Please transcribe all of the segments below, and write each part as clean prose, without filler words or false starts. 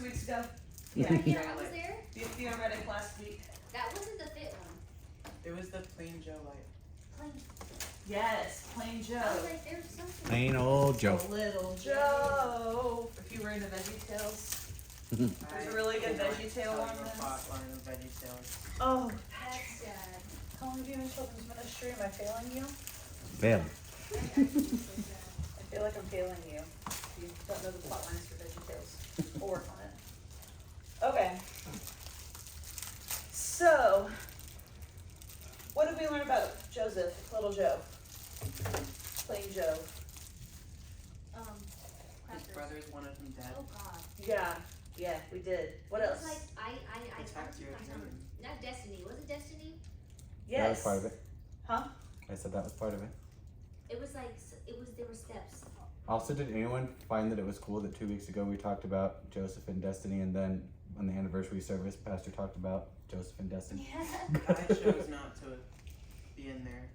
2 weeks ago? Yeah, I was there. You read it last week. That wasn't the fit one. It was the plain Joe light. Plain. Yes, Plain Joe. I was like, there's something. Plain old Joe. Little Joe. If you were into Veggie Tales. There's a really good Veggie Tale on this. Oh, That's sad. how long have you been in children's ministry? Am I failing you? Fail. I feel like I'm failing you. You don't know the plot lines for Veggie Tales. We'll work on it. Okay. So, what did we learn about Joseph, little Joe? Plain Joe. His brothers wanted him dead. Oh God. Yeah, we did. What It else? was like I Attacked your dream. Not Destiny. Was it Destiny? Yes. That was part of it. Huh? I said that was part of it. It was like there were steps. Also, did anyone find that it was cool that 2 weeks ago we talked about Joseph and Destiny, and then on the anniversary service, Pastor talked about Joseph and Destiny? Yeah. I chose not to be in there.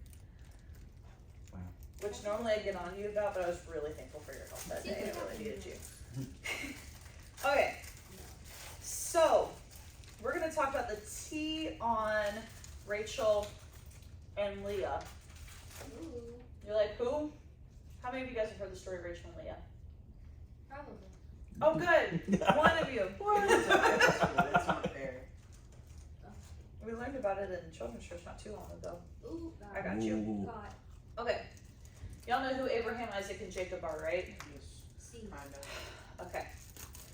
Wow. Which normally I get on you about, but I was really thankful for your help that day. I really needed you. Okay. So, we're going to talk about the tea on Rachel and Leah. Ooh, You're like, who? How many of you guys have heard the story of Rachel and Leah? probably. Oh, good. One of you. That's not fair. We learned about it in children's church not too long ago. Ooh, God. I got you. Ooh. God. Okay. Y'all know who Abraham, Isaac, and Jacob are, right? See. Kinda. Okay.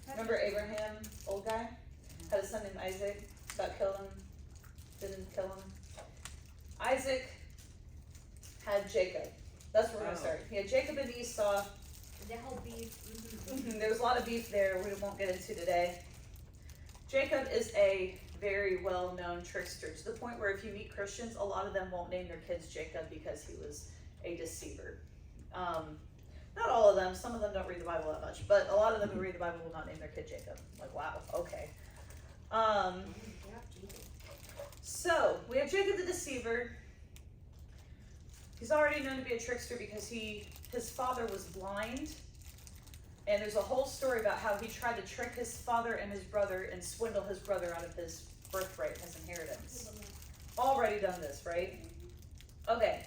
Remember Abraham, old guy? Had a son named Isaac. Got killed him. Didn't kill him. Isaac had Jacob. That's where we're going to start. He had Jacob and Esau. That whole beef. There was a lot of beef there we won't get into today. Jacob is a very well-known trickster to the point where if you meet Christians, a lot of them won't name their kids Jacob because he was a deceiver. Not all of them. Some of them don't read the Bible that much, but a lot of them who read the Bible will not name their kid Jacob. Like, wow, okay. So we have Jacob the deceiver. He's already known to be a trickster because his father was blind. And there's a whole story about how he tried to trick his father and his brother and swindle his brother out of his birthright, his inheritance. Already done this, right? Okay.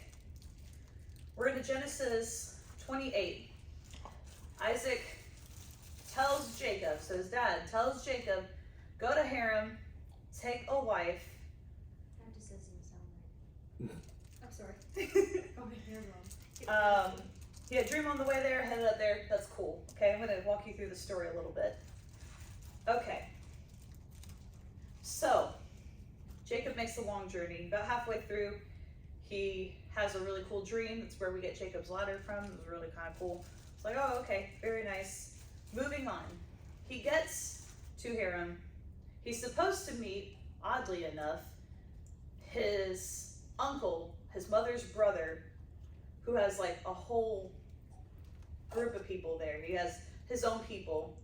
We're into Genesis 28. Isaac tells Jacob, so his dad tells Jacob, go to Haran, take a wife. That just doesn't sound right. I'm sorry. Oh, you're wrong. He had a dream on the way there, headed up there. That's cool. Okay, I'm going to walk you through the story a little bit. Okay. So, Jacob makes the long journey. About halfway through, he has a really cool dream. That's where we get Jacob's ladder from. It was really kind of cool. It's like, oh, okay, very nice. Moving on. He gets to Haran. He's supposed to meet, oddly enough, his uncle, his mother's brother, who has like a whole group of people there. He has his own people.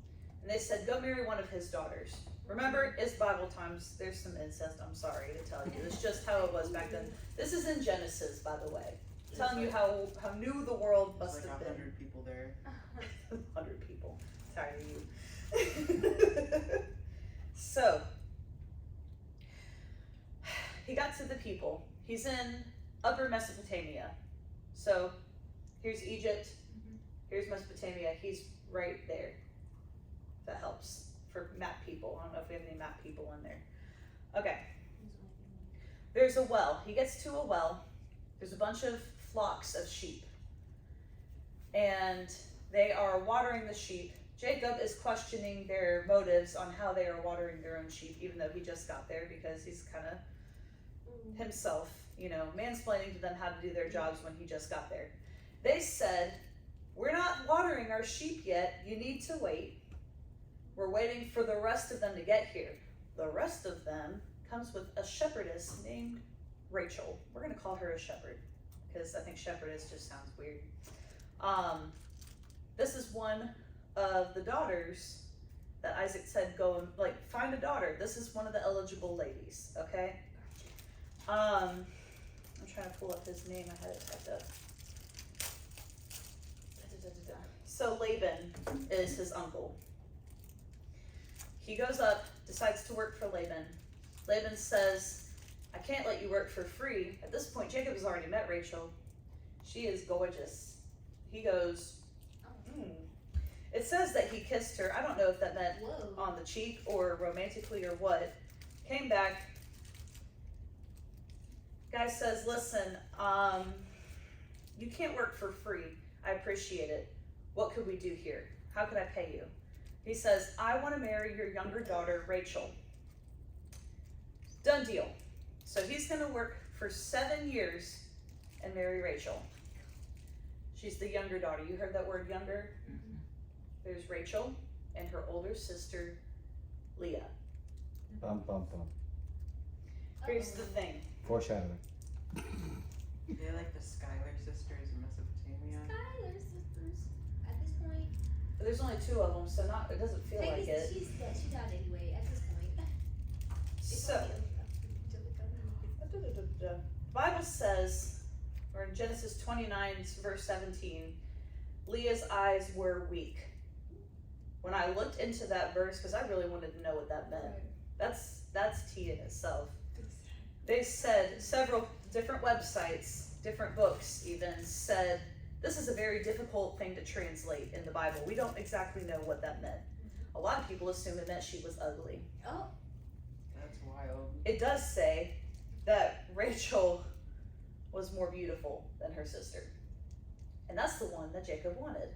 And they said, go marry one of his daughters. Remember, it's Bible times. There's some incest, I'm sorry to tell you. It's just how it was back then. This is in Genesis, by the way. Telling you how new the world must There's like have been. 100 people there. 100 people. Tired of you. So, he got to the people. He's in Upper Mesopotamia. So, here's Egypt. Here's Mesopotamia. He's right there. If that helps for map people. I don't know if we have any map people in there. Okay. There's a well. He gets to a well. There's a bunch of flocks of sheep. And they are watering the sheep. Jacob is questioning their motives on how they are watering their own sheep, even though he just got there because he's kind of himself, mansplaining to them how to do their jobs when he just got there. They said, we're not watering our sheep yet. You need to wait. We're waiting for the rest of them to get here. The rest of them comes with a shepherdess named Rachel. We're going to call her a shepherd because I think shepherdess just sounds weird. This is one of the daughters that Isaac said, go and find a daughter. This is one of the eligible ladies, okay? I'm trying to pull up his name. I had it typed up. So Laban is his uncle. he goes up, decides to work for Laban. Laban says, I can't let you work for free. At this point, Jacob has already met Rachel. She is gorgeous. He goes, It says that he kissed her. I don't know if that meant Whoa. on the cheek or romantically or what. Came back. Guy says, listen, you can't work for free. I appreciate it. What could we do here? How could I pay you? He says, I want to marry your younger daughter, Rachel. Done deal. So he's going to work for 7 years and marry Rachel. She's the younger daughter. You heard that word younger? Mm-hmm. There's Rachel and her older sister, Leah. Bum, bum, bum. Here's the thing. Foreshadowing. They're like the Schuyler sisters in Mesopotamia. Skylar sisters. At this point, There's only 2 of them, so it doesn't feel like it. she's dead. She died anyway. At this point, it's So, the Bible says, or in Genesis 29, verse 17, Leah's eyes were weak. When I looked into that verse, because I really wanted to know what that meant, that's tea in itself. They said, several different websites, different books even, said, this is a very difficult thing to translate in the Bible. We don't exactly know what that meant. A lot of people assume it meant she was ugly. Oh. That's wild. It does say that Rachel was more beautiful than her sister. And that's the one that Jacob wanted.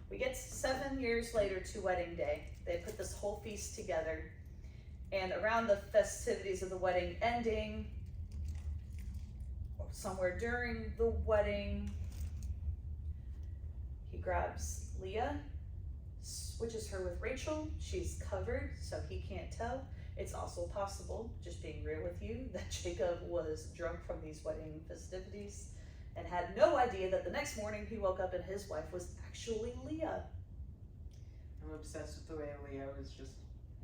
We get 7 years later to wedding day. They put this whole feast together. And around the festivities of the wedding ending, somewhere during the wedding, he grabs Leah, switches her with Rachel. She's covered, so he can't tell. It's also possible, just being real with you, that Jacob was drunk from these wedding festivities and had no idea that the next morning he woke up and his wife was actually Leah. I'm obsessed with the way Leah was just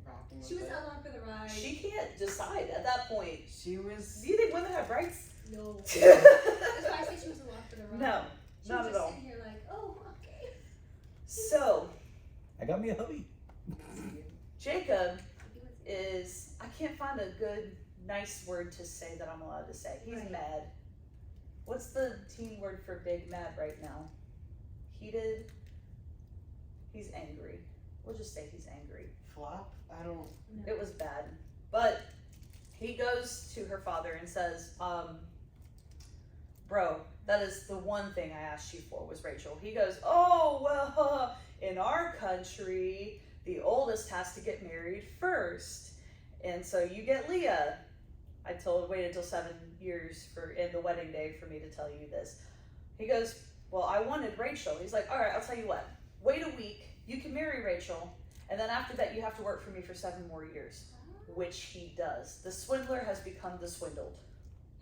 rocking with She was it. along for the ride. She can't decide at that point. She was. Do you think women have rights? No. That's why I said she was along for the ride. No, She not was at just all. sitting here like, oh, okay. So, I got me a hubby. Jacob is, I can't find a good, nice word to say that I'm allowed to say. He's Right. mad. What's the teen word for big mad right now? Heated? He's angry. We'll just say he's angry. Flop? I don't. No. It was bad. But he goes to her father and says, bro, that is the one thing I asked you for was Rachel. He goes, oh, well, in our country, the oldest has to get married first. And so you get Leah. I waited until 7 years in the wedding day for me to tell you this. He goes, well, I wanted Rachel. He's like, all right, I'll tell you what. Wait a week. You can marry Rachel. And then after that, you have to work for me for 7 more years, which he does. The swindler has become the swindled.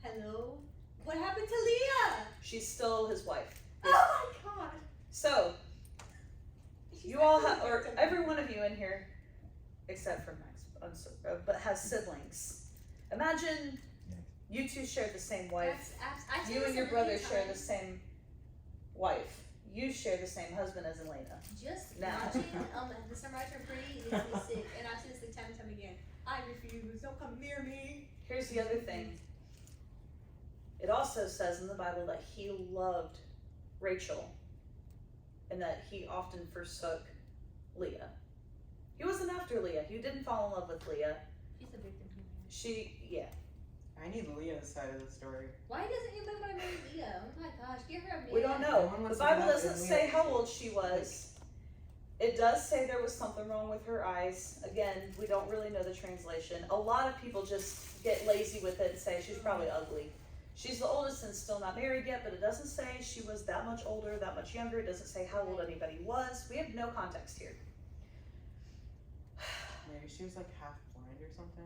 Hello? What happened to Leah? She's still his wife. Oh my god. So, She's you all actually have, or victim. every one of you in here, except for Max, but has siblings. Imagine you two share the same wife. I said You this and your a brother million share the times. same wife. You share the same husband as Elena. Just Now. watching the Sunrise Are Pretty makes me sick, and I've seen this like time and time again. I refuse. Don't come near me. Here's the other thing. It also says in the Bible that he loved Rachel and that he often forsook Leah. He wasn't after Leah. He didn't fall in love with Leah. She's a victim. Yeah. I need Leah's side of the story. Why doesn't anybody want to marry Leah? Oh my gosh, give her a man. We don't No know. one The wants to Bible go out doesn't and say Leah- how old she was. It does say there was something wrong with her eyes. Again, we don't really know the translation. A lot of people just get lazy with it and say she's probably ugly. She's the oldest and still not married yet, but it doesn't say she was that much older, that much younger. It doesn't say how old anybody was. We have no context here. Maybe she was like half blind or something.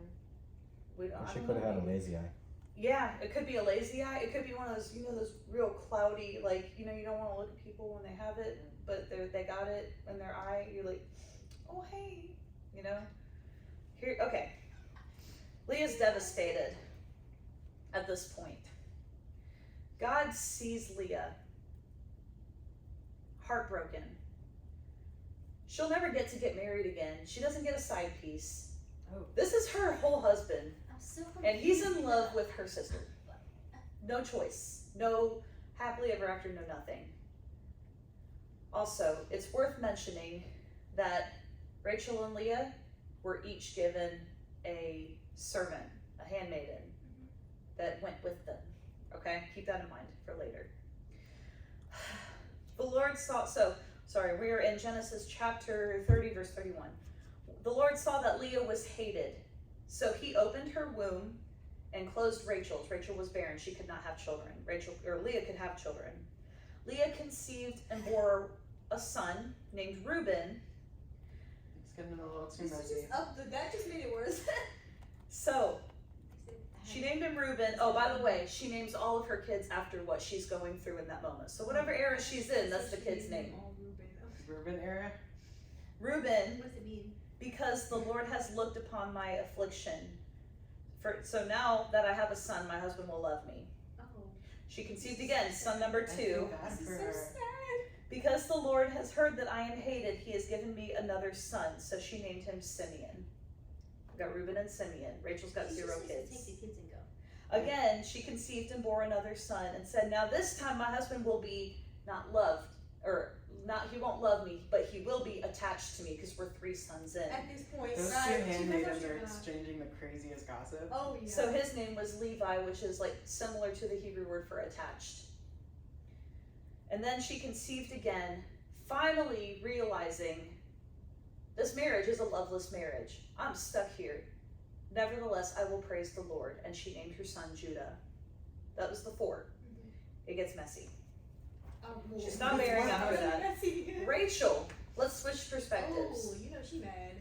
We don't, I She don't could have know. had a lazy eye. Yeah, it could be a lazy eye. It could be one of those, those real cloudy, like, you don't want to look at people when they have it, but they got it in their eye. You're like, oh, hey, Here, okay. Leah's devastated at this point. God sees Leah, heartbroken. she'll never get to get married again. She doesn't get a side piece. Oh. This is her whole husband, I'm so and he's confused. in love with her sister. No choice. No happily ever after, no nothing. Also, it's worth mentioning that Rachel and Leah were each given a servant, a handmaiden, that went with them. Okay? Keep that in mind for later. The Lord saw, we are in Genesis chapter 30, verse 31. The Lord saw that Leah was hated, so he opened her womb and closed Rachel's. Rachel was barren, she could not have children. Leah could have children. Leah conceived and bore a son named Reuben. It's getting a little too This is messy. just that just made it worse. So, she named him Reuben. Oh, by the way, she names all of her kids after what she's going through in that moment. So whatever era she's in, that's the kid's name. Reuben era? Reuben, What does it mean? because the Lord has looked upon my affliction. So now that I have a son, my husband will love me. Oh. She conceived again, son number I feel 2. bad This is for so her. sad. Because the Lord has heard that I am hated, he has given me another son. So she named him Simeon. We got Reuben and Simeon. Rachel's got 0 She just kids. needs to take the kids and go. Again, she conceived and bore another son and said, now this time my husband will be not loved, he won't love me, but he will be attached to me because we're 3 sons in. At this point, Those right? two she handmaidens knows are you're not. exchanging the craziest gossip. Oh yeah. So his name was Levi, which is like similar to the Hebrew word for attached. And then she conceived again, finally realizing this marriage is a loveless marriage. I'm stuck here. Nevertheless, I will praise the Lord. And she named her son Judah. That was the 4. It gets messy. She's not marrying after that. Rachel, let's switch perspectives. Oh, you know she mad.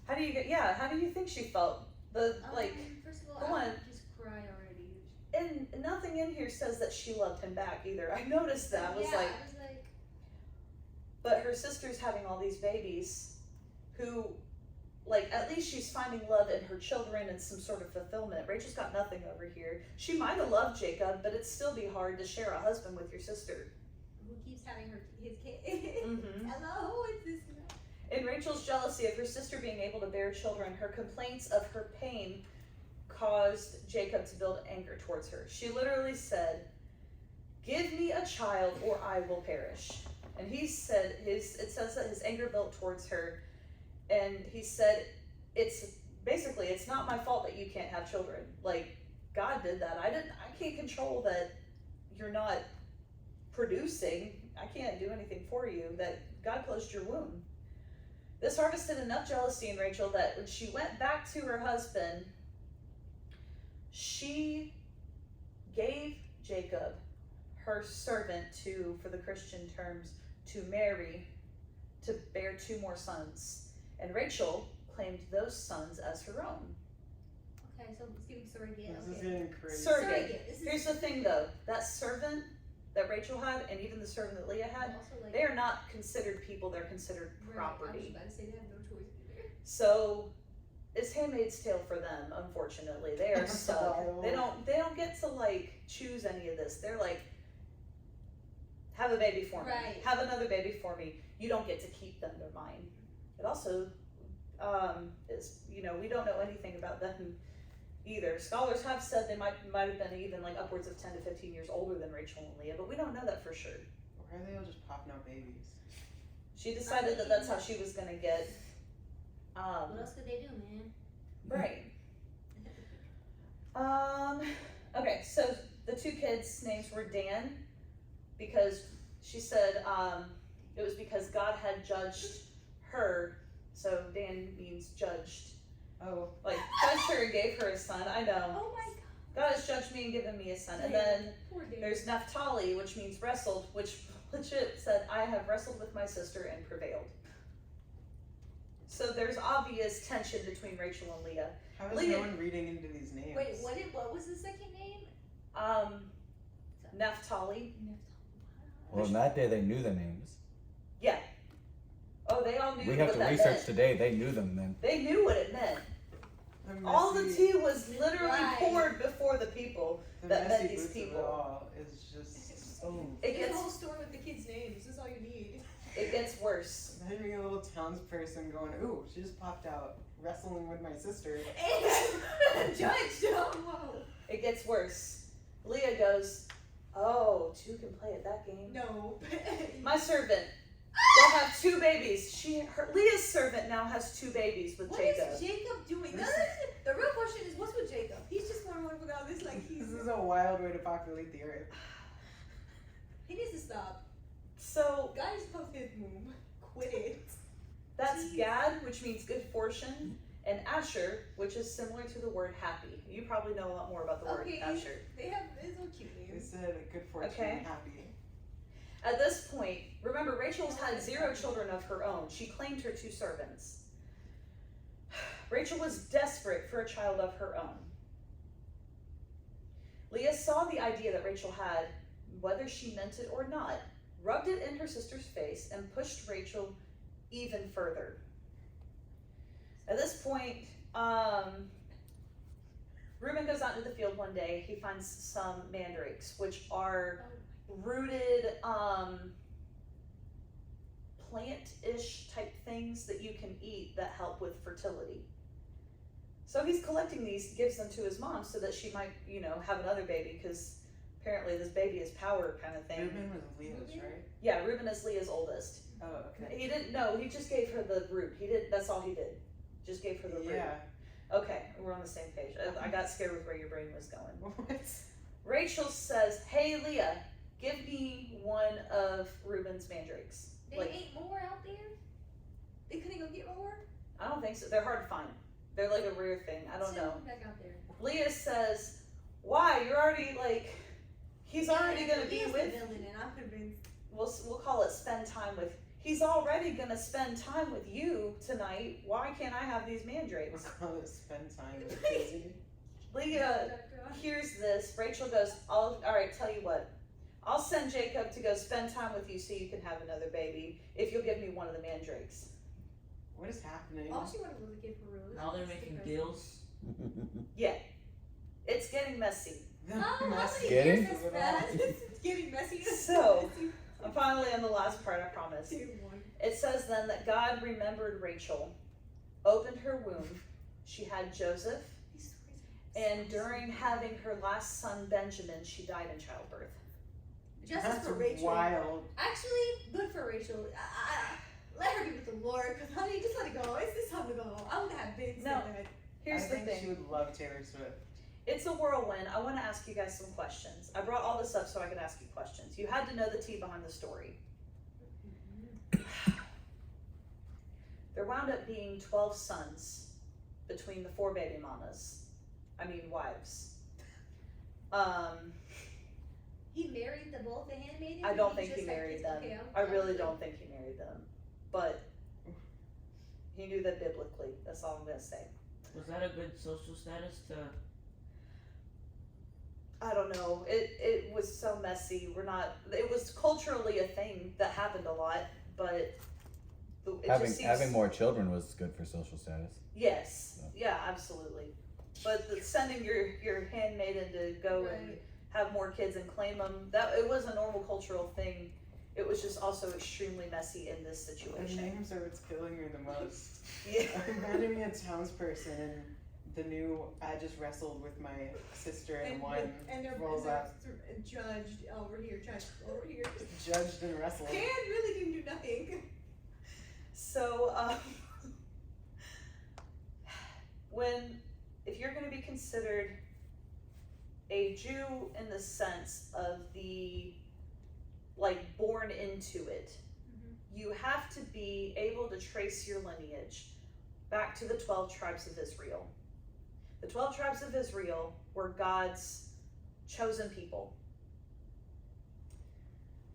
How do you think she felt? First of all, the I one- would just cry already. And nothing in here says that she loved him back either. I noticed that. I was like, but her sister's having all these babies who, like, at least she's finding love in her children and some sort of fulfillment. Rachel's got nothing over here. She might have loved Jacob, but it'd still be hard to share a husband with your sister. Who keeps having his kid? Mm-hmm. Hello, it's this. In Rachel's jealousy of her sister being able to bear children, her complaints of her pain caused Jacob to build anger towards her. She literally said, "Give me a child or I will perish." And he said, it says that his anger built towards her, and he said, it's not my fault that you can't have children. Like, God did that. I can't control that you're not producing. I can't do anything for you. That God closed your womb. This harvested enough jealousy in Rachel that when she went back to her husband, she gave Jacob her servant for the Christian terms, to marry, to bear 2 more sons. And Rachel claimed those sons as her own. Okay, so it's giving surrogate. This is Okay. getting crazy. Surrogate. This is Here's the thing though, that servant that Rachel had, and even the servant that Leah had, also like they are not considered people, they're considered right, I was property. about to say they have no choice either. So it's Handmaid's Tale for them, unfortunately. They are stuck. They don't get to like choose any of this. They're like, have a baby for me. Right. Have another baby for me. You don't get to keep them, they're mine. It also is, we don't know anything about them either. Scholars have said they might have been even like upwards of 10 to 15 years older than Rachel and Leah, but we don't know that for sure. Why are they all just popping out babies? She decided that that's how she was gonna get What else could they do, man? right. Okay, so the 2 kids' names were Dan, because she said it was because God had judged her, so Dan means judged. Oh. Like, judged her and gave her a son, I know. Oh my God has judged me and given me a son. And Dan. then Poor Dan. there's Naphtali, which means wrestled, which legit said, I have wrestled with my sister and prevailed. So there's obvious tension between Rachel and Leah. How is Leah- no one reading into these names? Wait, what was the second name? Naphtali. Well, in that day they knew the names. Yeah. Oh, they all knew We what have to that research meant. today. They knew them then. They knew what it meant. The All the messy- tea was literally Right. poured before the people. the that met messy these boots of people. It all is just so. It Get the gets whole story with the kids' names. This is all you need. It gets worse. Imagine being a little townsperson going, ooh, she just popped out wrestling with my sister. And judged. Oh, whoa. It gets worse. Leah goes, oh, two can play at that game. No. My servant will have 2 babies. Leah's servant now has 2 babies with What Jacob. is Jacob doing? The real question is, what's with Jacob? He's just one wonderful guy. This like This is a wild way to populate the earth. he needs to stop. So Guys, love his move. Quit it. that's Jeez. Gad, which means good fortune, and Asher, which is similar to the word happy. You probably know a lot more about the word Okay. Asher. They have it's so cute They names. said good fortune Okay. and happy. At this point, remember, Rachel's had 0 children of her own. She claimed her 2 servants. Rachel was desperate for a child of her own. Leah saw the idea that Rachel had, whether she meant it or not, rubbed it in her sister's face, and pushed Rachel even further. At this point, Reuben goes out into the field one day. He finds some mandrakes, which are rooted plant-ish type things that you can eat that help with fertility. So he's collecting these, gives them to his mom so that she might, have another baby, because apparently this baby is power kind of thing. Reuben was Leah's, right? Yeah, Reuben is Leah's oldest. Oh, okay. He didn't know, he just gave her the root. That's all he did. Just gave her the root. Yeah. Okay, we're on the same page. I got scared with where your brain was going. What? Rachel says, hey Leah, give me one of Reuben's mandrakes. They Like, ain't more out there? They couldn't go get more? I don't think so. They're hard to find. They're like a rare thing. I don't Send know. them back out there. Leah says, why? You're already he's already gonna be He is the with, villain, and I'm convinced. we'll call it spend time with, he's already gonna spend time with you tonight. Why can't I have these mandrakes? Let's call it spend time with Daisy. Leah hears this. Rachel goes, all right, tell you what. I'll send Jacob to go spend time with you so you can have another baby if you'll give me one of the mandrakes. What is happening? All she wanted was a kid for Rose. Now they're making gills. Yeah. It's getting messy. The Oh, how mess many Getting? years has passed? It's getting messy. So, I'm finally on the last part, I promise. 2, 1. It says then that God remembered Rachel, opened her womb, she had Joseph, and during having her last son Benjamin, she died in childbirth. Justice That's for Rachel. wild. Actually, good for Rachel. Let her be with the Lord, because honey, just let it go. It's time to go home. I would have been No. sad. Here's I the think thing. she would love Taylor Swift. It's a whirlwind. I want to ask you guys some questions. I brought all this up so I could ask you questions. You had to know the tea behind the story. There wound up being 12 sons between the 4 baby mamas. wives. He married both the handmaidens? I or don't think just he had married kids? them. Okay, I really don't think he married them. But he knew that biblically. That's all I'm gonna say. Was that a good social status to? I don't know. It was so messy. It was culturally a thing that happened a lot, but it just seems, having more children was good for social status. Yes. Yeah, absolutely. But sending your handmaiden to go and Right. have more kids and claim them, it was a normal cultural thing. It was just also extremely messy in this The situation. names are what's killing me the most. Yeah. I'm imagining a townsperson and the new I just wrestled with my sister and won and they're rolls up, judged over here, judged over here. judged and wrestled. Dan really didn't do nothing. So, if you're going to be considered a Jew in the sense of born into it, you have to be able to trace your lineage back to the 12 tribes of Israel. The 12 tribes of Israel were God's chosen people.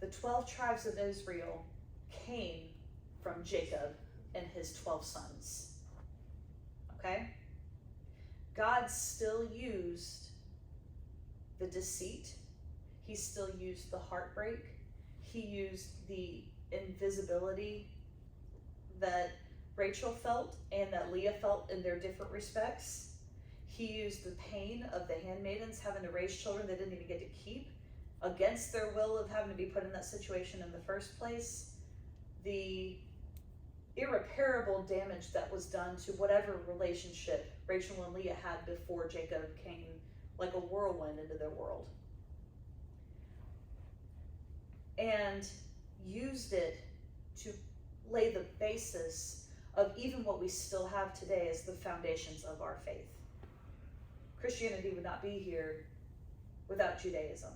The 12 tribes of Israel came from Jacob and his 12 sons. Okay? God still used the deceit. He still used the heartbreak. He used the invisibility that Rachel felt and that Leah felt in their different respects. He used the pain of the handmaidens having to raise children they didn't even get to keep against their will of having to be put in that situation in the first place. the irreparable damage that was done to whatever relationship Rachel and Leah had before Jacob came like a whirlwind into their world. And used it to lay the basis of even what we still have today as the foundations of our faith. Christianity would not be here without Judaism.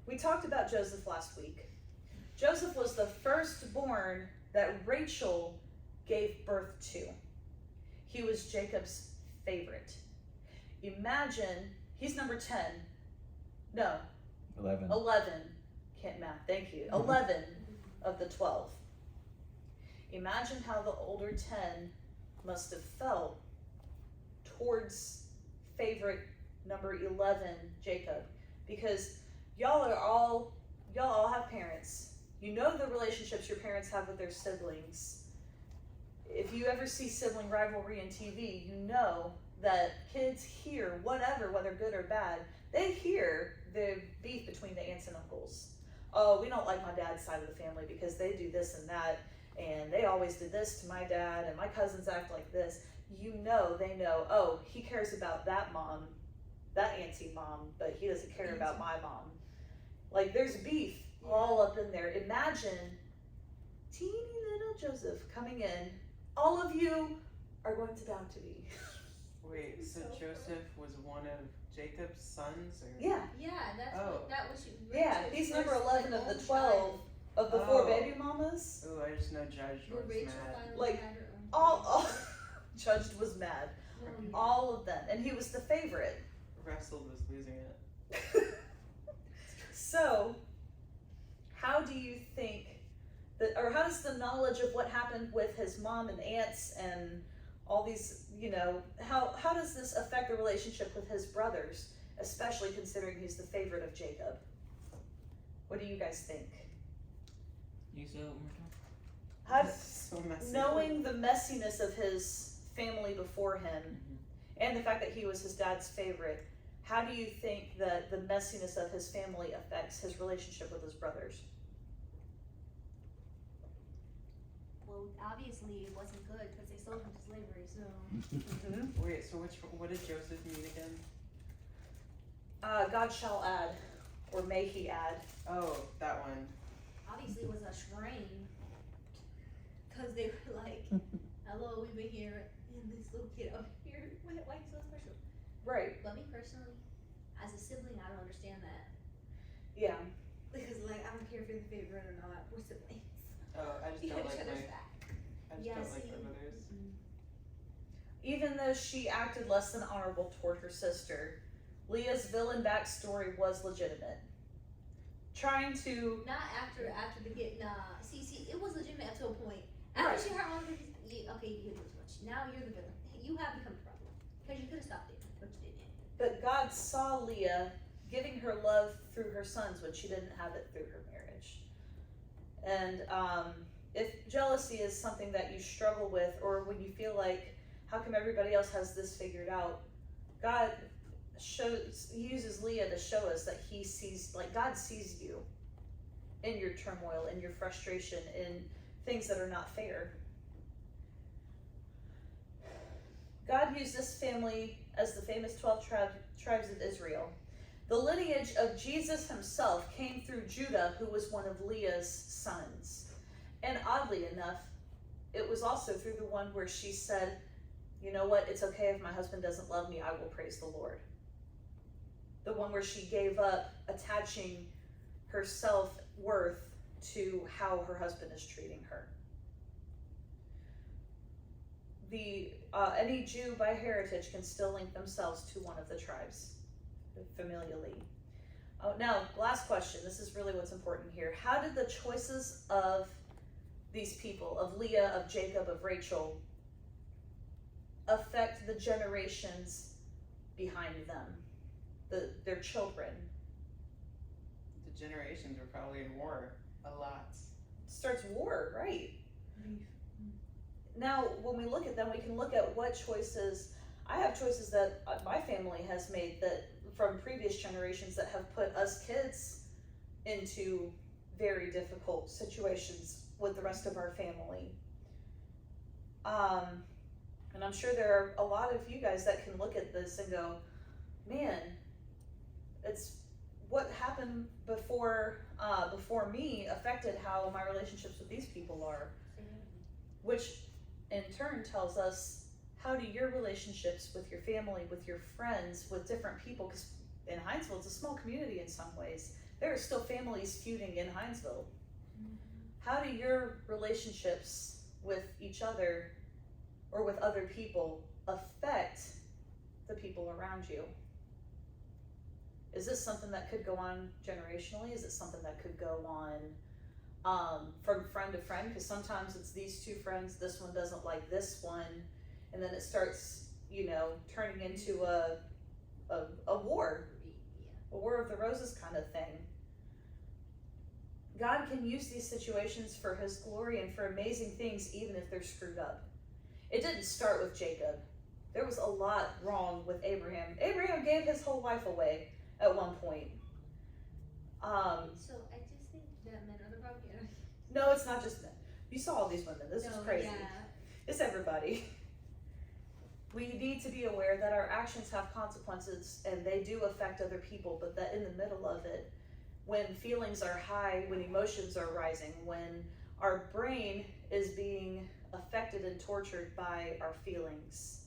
We talked about Joseph last week. Joseph was the firstborn that Rachel gave birth to. He was Jacob's favorite. Imagine, he's number 10. No, 11. 11. Can't math, thank you. 11 of the 12. Imagine how the older 10 must have felt towards favorite number 11, Jacob. Because y'all all have parents. You know the relationships your parents have with their siblings. If you ever see sibling rivalry on TV, you know that kids hear whatever, whether good or bad, they hear the beef between the aunts and uncles. Oh, we don't like my dad's side of the family because they do this and that, and they always did this to my dad, and my cousins act like this. You know, they know, oh, he cares about that mom, that auntie mom, but he doesn't care about my mom. Like, there's beef all up in there. Imagine teeny little Joseph coming in. All of you are going to bow to me. Wait, so So Joseph was one of Jacob's sons, or? Yeah, Yeah, that's Oh. what that was. yeah, Rachel's he's number first, 11 like, of the own 12 child. of the 4 Oh. baby mamas. Ooh, I just know Judge Where was Rachel mad. finally Like, had her own All child. Judged was mad. Oh, yeah. All of them. And he was the favorite. Wrestled was losing it. So, how do you think that, or how does the knowledge of what happened with his mom and aunts and all these, you know, how does this affect the relationship with his brothers, especially considering he's the favorite of Jacob? What do you guys think? You say it one more time. How, So messy. knowing the messiness of his family before him and the fact that he was his dad's favorite, how do you think that the messiness of his family affects his relationship with his brothers? Well, obviously it wasn't good because they sold him to slavery. So Wait, so what did Joseph mean again? God shall add, or may he add. Oh, that one. obviously it was a shrine because they were like, "Hello, we've been here, and this little kid up here. Why are you so special?" Right, But me personally, as a sibling, I don't understand that yeah. because like I don't care if you're the favorite or not. We're siblings. Oh, I just We don't have each like other's my. back. I just Yeah, don't like see. my brothers. Even though she acted less than honorable toward her sister, Leah's villain backstory was legitimate. Trying to, Not after the get. Nah, see, it was legitimate up to a point. After Right. she hurt one of his, okay, you did too much. Now you're the villain. You have become the problem because you could have stopped it, but you didn't. but God saw Leah giving her love through her sons when she didn't have it through her marriage. And if jealousy is something that you struggle with, or when you feel like, how come everybody else has this figured out? God uses Leah to show us that he sees, like God sees you in your turmoil, in your frustration, in things that are not fair. God used this family as the famous 12 tribes of Israel. The lineage of Jesus himself came through Judah, who was one of Leah's sons. And oddly enough, it was also through the one where she said, you know what, it's okay if my husband doesn't love me, I will praise the Lord. The one where she gave up attaching her self-worth to how her husband is treating her. Any Jew by heritage can still link themselves to one of the tribes, familially. Oh, now, last question. This is really what's important here. How did the choices of these people, of Leah, of Jacob, of Rachel, affect the generations behind them, their children? The generations were probably in war a lot. Starts war, right? Now, when we look at them, we can look at what choices. I have choices that my family has made that from previous generations that have put us kids into very difficult situations with the rest of our family. And I'm sure there are a lot of you guys that can look at this and go, man, it's what happened before me affected how my relationships with these people are, which in turn tells us, how do your relationships with your family, with your friends, with different people, because in Hinesville it's a small community in some ways, there are still families feuding in Hinesville. How do your relationships with each other or with other people affect the people around you? Is this something that could go on generationally? Is it something that could go on from friend to friend? Because sometimes it's these two friends, this one doesn't like this one, and then it starts, turning into a war, a war of the roses kind of thing. God can use these situations for His glory and for amazing things, even if they're screwed up. It didn't start with Jacob. There was a lot wrong with Abraham. Abraham gave his whole life away at one point. So I just think that men are the problem. No, it's not just men. You saw all these women. This is crazy. Yeah. It's everybody. We need to be aware that our actions have consequences and they do affect other people, but that in the middle of it, when feelings are high, when emotions are rising, when our brain is being affected and tortured by our feelings,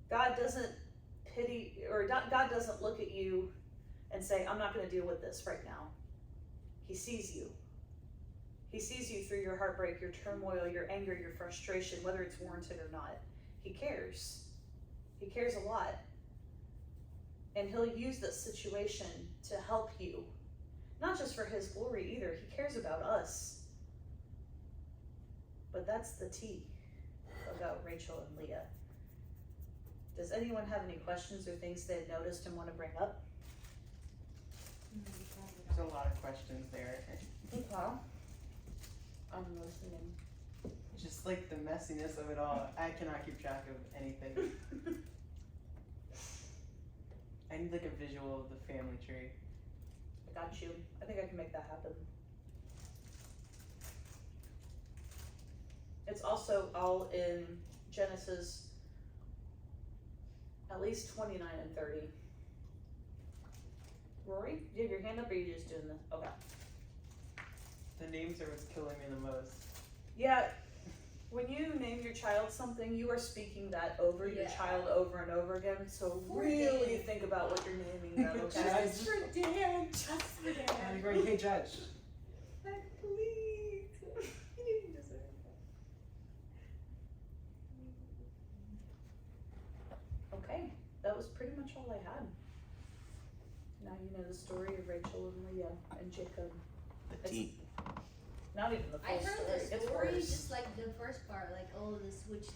God doesn't pity, or God doesn't look at you and say, I'm not going to deal with this right now. He sees you. He sees you through your heartbreak, your turmoil, your anger, your frustration, whether it's warranted or not. He cares. He cares a lot. And He'll use this situation to help you. Not just for His glory either. He cares about us. But that's the tea about Rachel and Leah. Does anyone have any questions or things they've noticed and want to bring up? There's a lot of questions there. Okay. I'm listening. Just like the messiness of it all, I cannot keep track of anything. I need like a visual of the family tree. I got you. I think I can make that happen. It's also all in Genesis at least 29 and 30. Rory, do you have your hand up or are you just doing this? Okay. The names are what's killing me the most. Yeah, when you name your child something, you are speaking that over your child over and over again. So really think about what you're naming them, okay? Just for Dan, just for Dan. I'm going, hey, Judge. Please. You didn't deserve that. Okay, that was pretty much all I had. Now you know the story of Rachel and Leah and Jacob. The tea. Not even the I full heard story. the It's story, worse. just like the first part, like, oh, the switch